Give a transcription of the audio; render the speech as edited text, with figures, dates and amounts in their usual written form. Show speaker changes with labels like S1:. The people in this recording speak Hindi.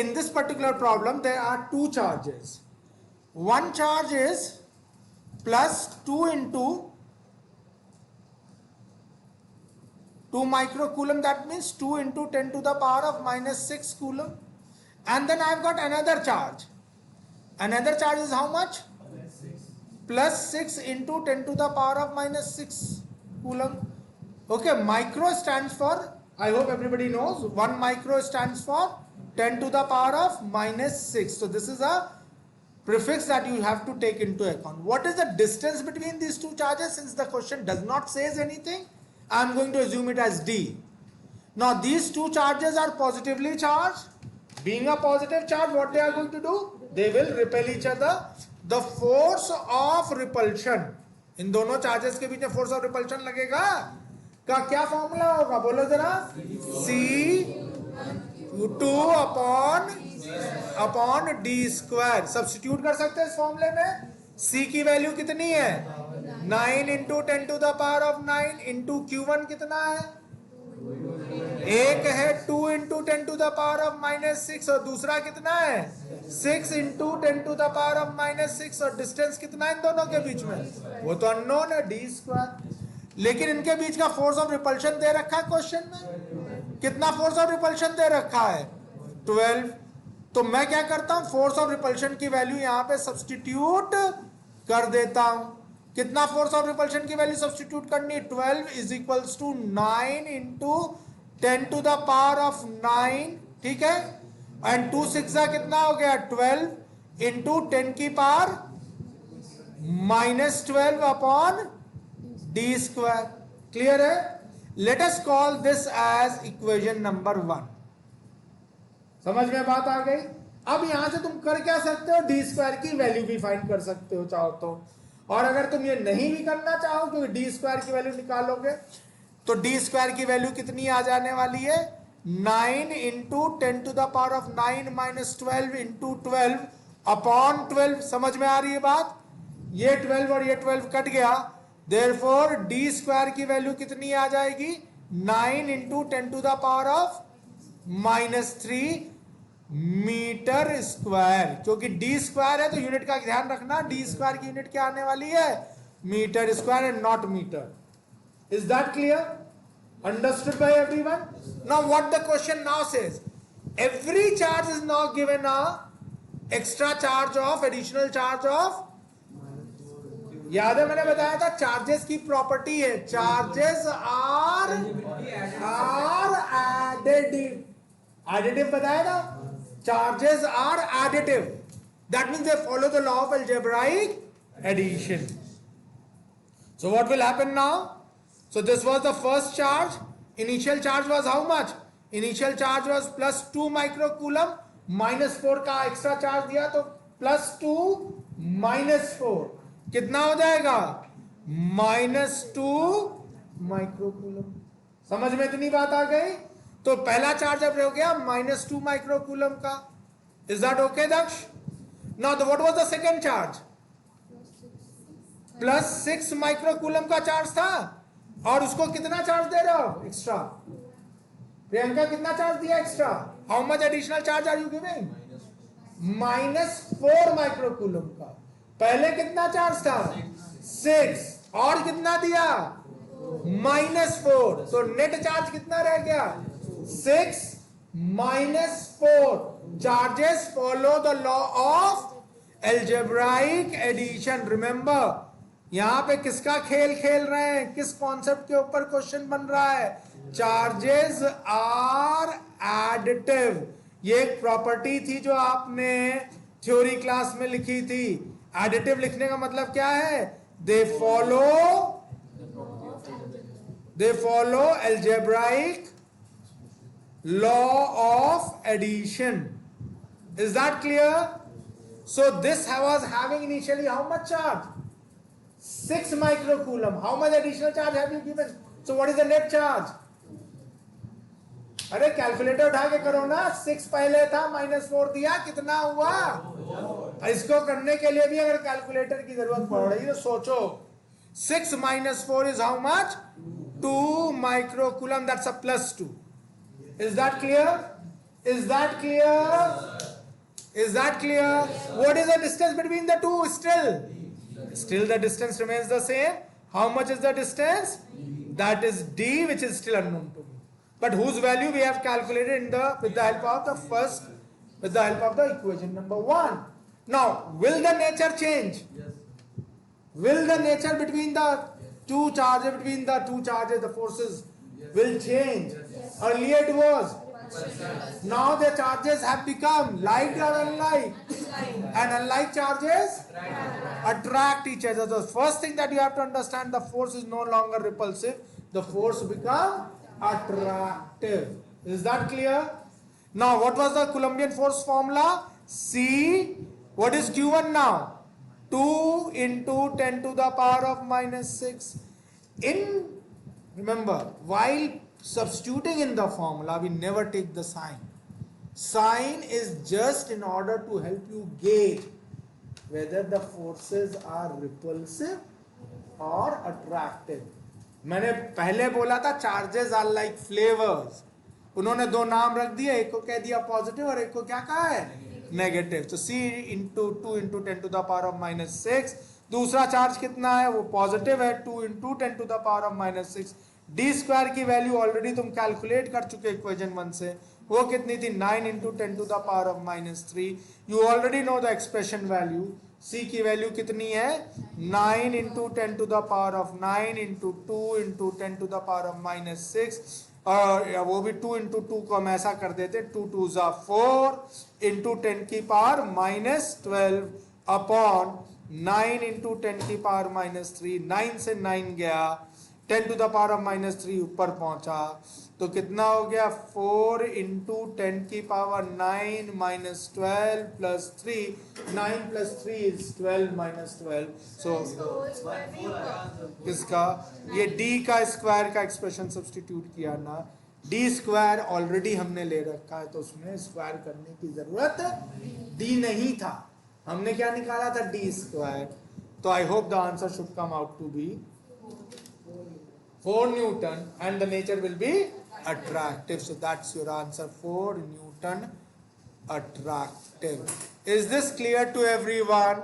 S1: in this particular problem there are two charges. One charge is plus 2 into 2 microcoulomb, that means 2 into 10 to the power of minus 6 coulomb. And then I've got another charge. Another charge is how much? Plus 6 into 10 to the power of minus 6 coulomb. Okay, micro stands for, I hope everybody knows, 1 micro stands for 10 to the power of minus 6. So this is a prefix that you have to take into account. What is the distance between these two charges? Since the question does not say anything, I am going to assume it as d. Now these two charges are positively charged. Being a positive charge, what they are going to do? They will repel each other. The force of repulsion, इन दोनों चार्जेस के बीच में फोर्स ऑफ रिपल्शन लगेगा का क्या फॉर्मूला होगा? बोलो जरा. C2 upon d square. Substitute कर सकते हैं इस फॉर्मूले में. C की वैल्यू कितनी है? 9 into 10 to the power of 9 into Q1 कितना है? एक है 2 into 10 to the power of minus 6 और दूसरा कितना है? 6 into 10 to the power of minus 6. और डिस्टेंस कितना है इन दोनों के बीच में? वो तो अननोन है, d स्क्वायर. लेकिन इनके बीच का फोर्स ऑफ रिपल्शन दे रखा है क्वेश्चन में. कितना फोर्स ऑफ रिपल्शन दे रखा है? 12. तो मैं क्या करता हूं, फोर्स ऑफ रिपल्शन की वैल्यू यहां पे सब्स्टिट्यूट कर देता हूं. कितना फोर्स ऑफ रिपल्शन की वैल्यू सब्स्टिट्यूट करनी है? 12 is equals to 9 into 10 to the power of 9. ठीक है. एंड 2 6 कितना हो गया? 12 इंटू 10 की power minus 12 upon d square. Clear है? Let us call this as equation number 1. समझ में बात आ गई? अब यहां से तुम कर क्या सकते हो? डी स्क्वायर की वैल्यू भी फाइंड कर सकते हो चाहो तो. और अगर तुम ये नहीं भी करना चाहो, क्योंकि डी स्क्वायर की वैल्यू निकालोगे तो डी स्क्वायर की वैल्यू कितनी आ जाने वाली है? 9 into 10 to the power of 9 minus 12 into 12 upon 12. समझ में आ रही है बात? ये 12 और ये 12 कट गया. देयरफॉर डी स्क्वायर की वैल्यू कितनी आ जाएगी? 9 into 10 to the power of minus 3 metre square. क्योंकि डी स्क्वायर है तो यूनिट का ध्यान रखना. डी स्क्वायर की यूनिट क्या आने वाली है? Metre square and not metre. Is that clear? Understood by everyone? Now what the question now says, every charge is now given a extra charge of, additional charge of. याद है मैंने बताया था चार्जेस की प्रॉपर्टी है, चार्जेस आर एडिटिव. एडिटिव बताया था. Charges are additive. That means they follow the law of algebraic addition. So what will happen now? So this was the first charge. Initial charge was how much? Initial charge was plus 2 microcoulomb. minus 4 का एक्स्ट्रा चार्ज दिया तो plus 2 minus 4 कितना हो जाएगा? minus 2 microcoulomb. समझ में इतनी बात आ गई? तो पहला चार्ज अब हो गया minus 2 microcoulomb का. Is that okay, Daksh? Now what was the second charge? plus 6 microcoulomb का चार्ज था. और उसको कितना चार्ज दे रहे हो? एक्स्ट्रा. प्रियंका कितना चार्ज दिया extra? How much additional charge are you giving? Minus 4 microcoulomb का. पहले कितना चार्ज था? 6. और कितना दिया? माइनस 4. तो नेट चार्ज कितना रह गया? 6 minus 4. Charges follow the law of algebraic addition. Remember, यहां पे किसका खेल खेल रहे हैं? किस कॉन्सेप्ट के ऊपर क्वेश्चन बन रहा है? Charges are additive. ये एक प्रॉपर्टी थी जो आपने थ्योरी क्लास में लिखी थी. एडिटिव लिखने का मतलब क्या है? They follow algebraic law of addition. Is that clear? So this was having initially how much charge? 6 microcoulomb. How much additional charge have you given? So what is the net charge? अरे कैलकुलेटर उठा के करो ना. 6 पहले था, माइनस 4 दिया, कितना हुआ? इसको करने के लिए भी अगर कैलकुलेटर की जरूरत पड़ रही है तो सोचो. 6 minus 4 is how much? 2 microcoulomb. That's a plus 2. Is that clear? Is that clear? Is that clear? What is the distance between the two? Still the distance remains the same. How much is the distance? That is d, which is still unknown to me. But whose value we have calculated with the help of the equation number 1. Now, will the nature change?
S2: Yes.
S1: Will the nature between the two charges, the forces will change?
S2: Yes.
S1: Earlier it was. Now the charges have become like or unlike? And unlike charges attract each other. The first thing that you have to understand, the force is no longer repulsive. The force become attractive. Is that clear? Now what was the Coulombian force formula? C, what is Q1 now? 2 into 10 to the power of minus 6. Remember, while substituting in the formula, we never take the sign. Sign is just in order to help you gauge whether the forces are repulsive or attractive. मैंने पहले बोला था चार्जेस आर लाइक फ्लेवर्स. उन्होंने दो नाम रख दिए, एक को कह दिया पॉजिटिव और एक को क्या कहा है नेगेटिव. तो C into 2 into 10 to the power of minus 6. दूसरा चार्ज कितना है? वो पॉजिटिव है, 2 into 10 to the power of minus 6. D square की वैल्यू ऑलरेडी तुम कैलकुलेट कर चुके इक्वेशन 1 से. वो कितनी थी? 9 into 10 to the power of minus 3. You already know the expression value. C की वैल्यू कितनी है? 9 into 10 to the power of 9 into 2 into 10 to the power of minus 6. और वो भी 2 इंटू 2 को हम ऐसा कर देते, 2 2 जा 4 इंटू 10 की पावर माइनस 12 अपॉन 9 इंटू 10 की पावर माइनस 3. 9 से 9 गया, 10 to the power of minus 3 ऊपर पहुंचा, तो कितना हो गया? 4 इंटू 10 की power 9 minus 12 plus 3. 9 plus 3 is 12 minus 12. सो किसका? ये d का स्क्वायर का एक्सप्रेशन सब्स्टिट्यूट किया ना. d स्क्वायर ऑलरेडी हमने ले रखा है, तो उसमें स्क्वायर करने की जरूरत d नहीं था. हमने क्या निकाला था? d square. तो I hope the answer should come out to be 4 Newton and the nature will be attractive. So that's your answer, 4 Newton attractive. Is this clear to everyone?